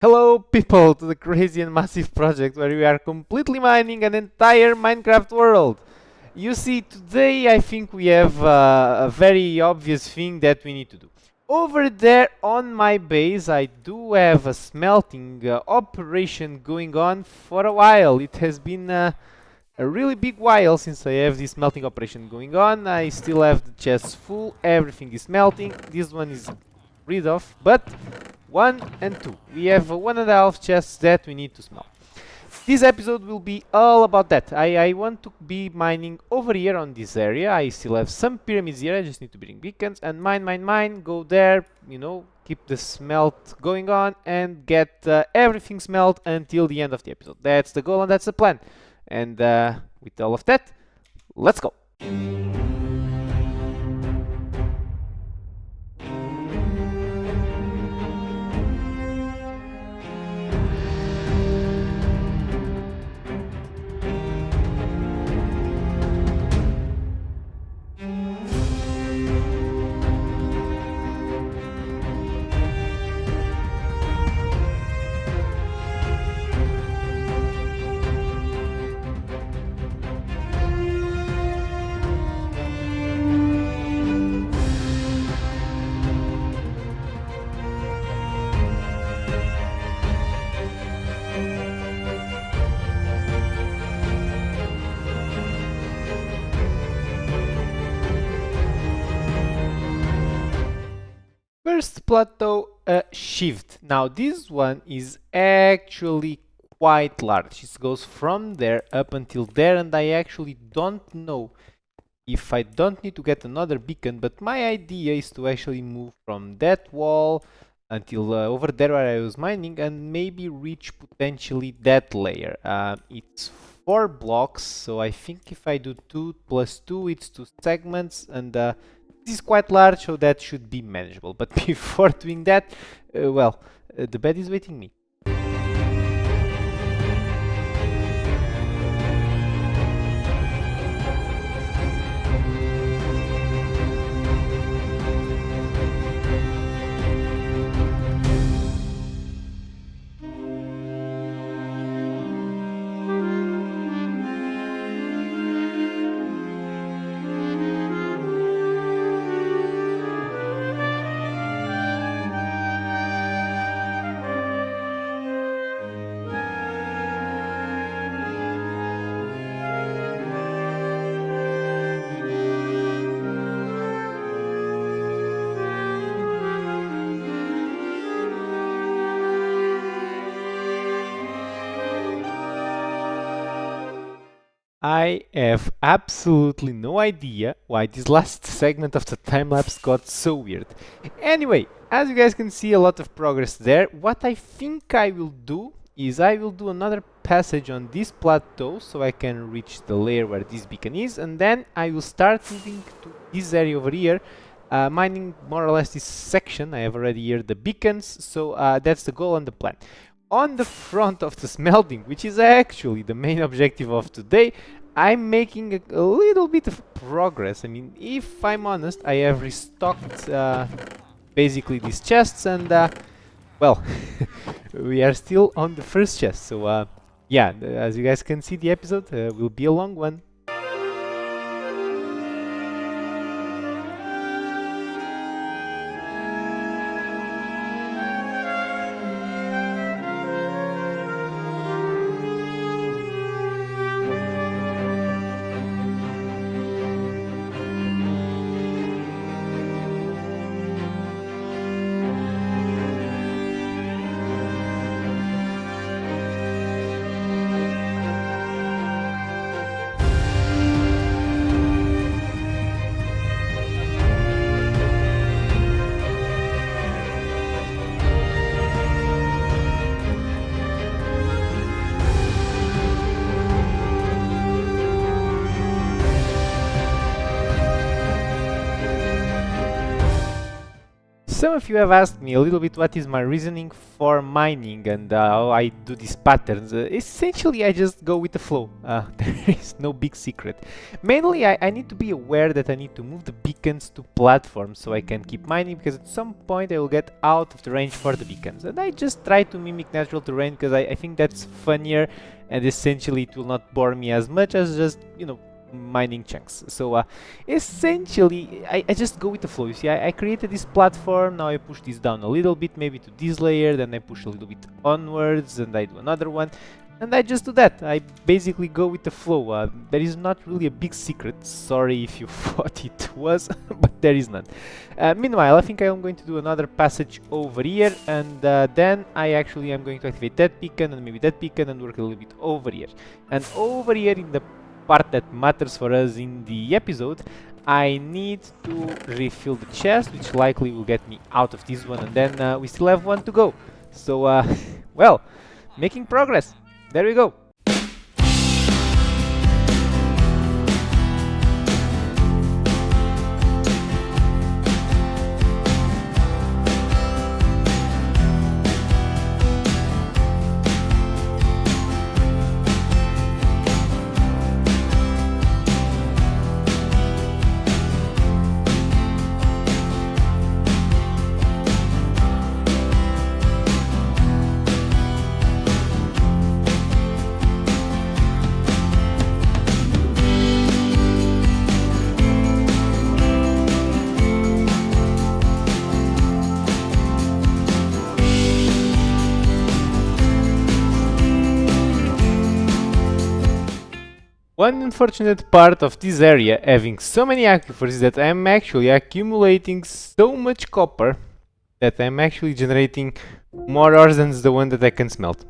Hello people to the crazy and massive project where we are completely mining an entire Minecraft world. You see, today I think we have a very obvious thing that we need to do. Over there on my base I do have a smelting operation going on for a while. It has been a really big while since I have this smelting operation going on. I still have the chests full, everything is melting. This one is rid of, but 1 and 2. We have 1.5 chests that we need to smelt. This episode will be all about that. I want to be mining over here on this area. I still have some pyramids here. I just need to bring beacons and mine, go there, keep the smelt going on and get everything smelt until the end of the episode. That's the goal and that's the plan. And with all of that, let's go. First plateau shift. Now this one is actually quite large. It goes from there up until there, and I actually don't know if I don't need to get another beacon, but my idea is to actually move from that wall until over there where I was mining and maybe reach potentially that layer. It's 4 blocks, so I think if I do 2 plus 2 it's 2 segments, and this is quite large, so that should be manageable. But before doing that, the bed is waiting me. I have absolutely no idea why this last segment of the time-lapse got so weird. Anyway, as you guys can see, a lot of progress there. What I think I will do is I will do another passage on this plateau so I can reach the layer where this beacon is, and then I will start moving to this area over here, mining more or less this section. I have already here the beacons, so that's the goal and the plan. On the front of the smelting, which is actually the main objective of today, I'm making a little bit of progress. I mean, if I'm honest, I have restocked basically these chests, and well, we are still on the first chest. So yeah, as you guys can see, the episode will be a long one. some of you have asked me a little bit what is my reasoning for mining and how I do these patterns. Essentially, I just go with the flow. There is no big secret. Mainly, I need to be aware that I need to move the beacons to platforms so I can keep mining, because at some point I will get out of the range for the beacons. And I just try to mimic natural terrain because I think that's funnier, and essentially it will not bore me as much as just, you know, mining chunks. So essentially I just go with the flow. You see, I created this platform, now I push this down a little bit, maybe to this layer, then I push a little bit onwards and I do another one, and I just do that. I basically go with the flow. There is not really a big secret, sorry if you thought it was, but there is none. Meanwhile, I think I am going to do another passage over here, and then I actually am going to activate that beacon and maybe that beacon and work a little bit over here. And over here in the part that matters for us in the episode, I need to refill the chest, which likely will get me out of this one, and then we still have one to go. So, well, making progress. There we go. One unfortunate part of this area having so many aquifers is that I'm actually accumulating so much copper that I'm actually generating more ores than the one that I can smelt.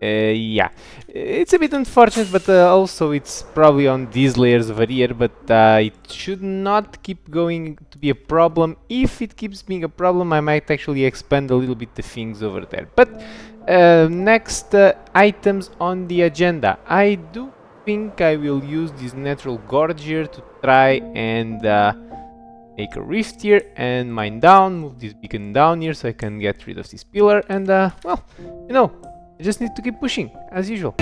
Yeah, it's a bit unfortunate, but also it's probably on these layers over here, but it should not keep going to be a problem. If it keeps being a problem, I might actually expand a little bit the things over there. But next items on the agenda. I do think I will use this natural gorge here to try and make a rift here and mine down, move this beacon down here so I can get rid of this pillar, and well, you know, I just need to keep pushing as usual.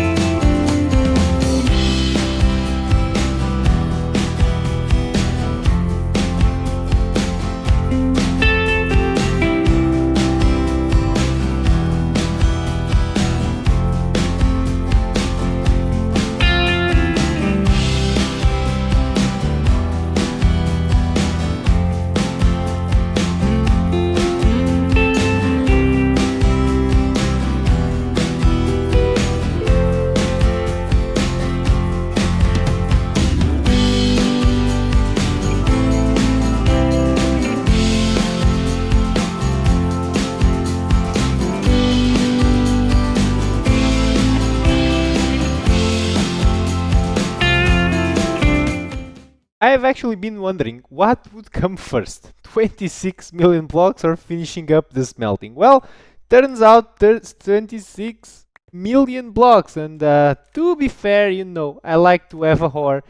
I've actually been wondering what would come first, 26 million blocks or finishing up the smelting. Well, turns out there's 26 million blocks, and to be fair, you know, I like to have a ore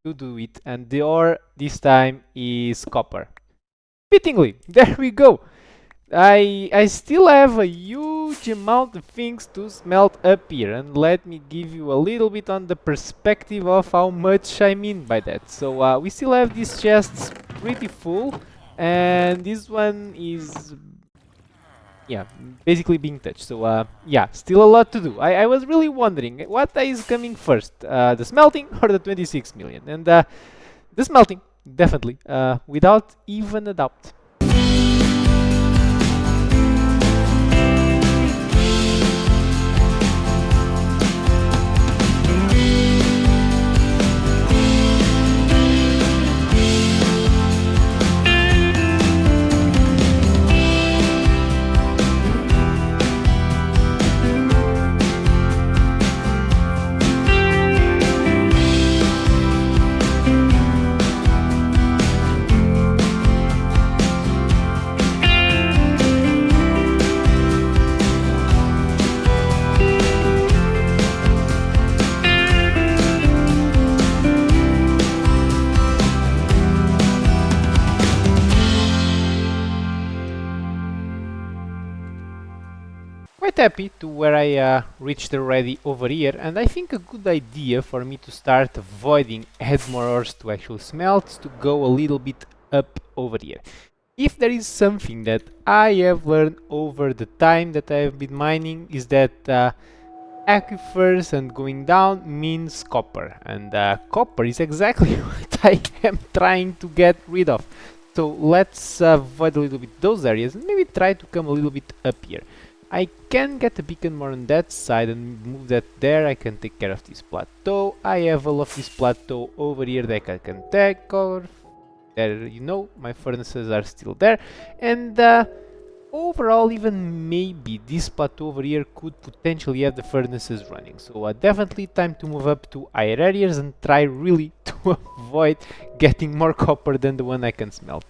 to do it, and the ore this time is copper. Fittingly, there we go. I still have a huge amount of things to smelt up here, and let me give you a little bit on the perspective of how much I mean by that. So we still have these chests pretty full, and this one is, yeah, basically being touched. So yeah, still a lot to do. I was really wondering what is coming first, the smelting or the 26 million, and the smelting, definitely, without even a doubt. quite happy to where I reached already over here, and I think a good idea for me to start avoiding add more ores to actually smelt is to go a little bit up over here. If there is something that I have learned over the time that I have been mining is that aquifers and going down means copper, and copper is exactly what I am trying to get rid of. So let's avoid a little bit those areas and maybe try to come a little bit up here. I can get a beacon more on that side and move that there. I can take care of this plateau. I have all of this plateau over here that I can take over. There, you know, my furnaces are still there, and overall, even maybe this plateau over here could potentially have the furnaces running. So definitely time to move up to higher areas and try really to avoid getting more copper than the one I can smelt.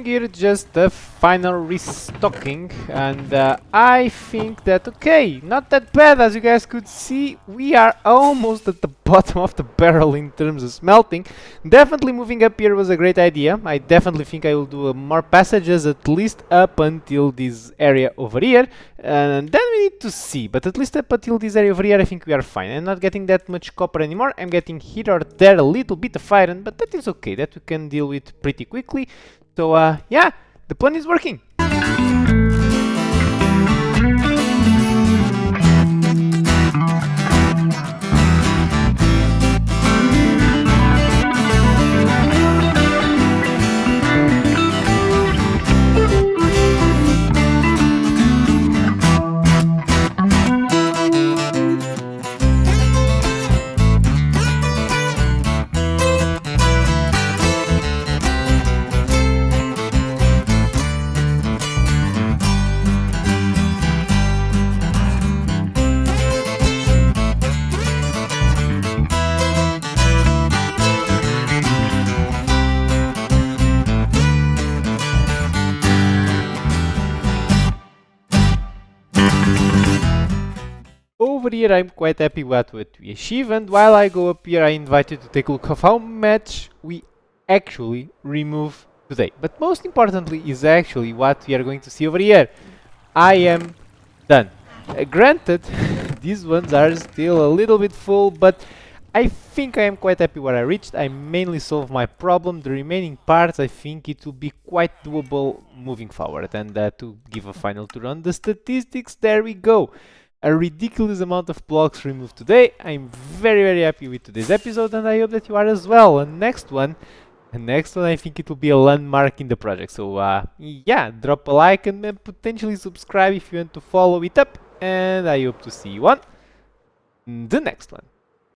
Here just the final restocking, and I think that okay, not that bad. As you guys could see, we are almost at the bottom of the barrel in terms of smelting. Definitely moving up here was a great idea. I definitely think I will do more passages, at least up until this area over here, and then we need to see, but at least up until this area over here I think we are fine. I'm not getting that much copper anymore. I'm getting here or there a little bit of iron, but that is okay, that we can deal with pretty quickly. So yeah, the plan is working. Over here I'm quite happy with what we achieve, and while I go up here I invite you to take a look of how much we actually remove today. But most importantly is actually what we are going to see over here. I am done. Granted, these ones are still a little bit full, but I think I am quite happy where I reached. I mainly solved my problem. The remaining parts, I think it will be quite doable moving forward. And to give a final tour on the statistics, there we go. A ridiculous amount of blocks removed today. I'm very happy with today's episode, and I hope that you are as well. And next one I think it will be a landmark in the project. So yeah, drop a like and then potentially subscribe if you want to follow it up. And I hope to see you on the next one.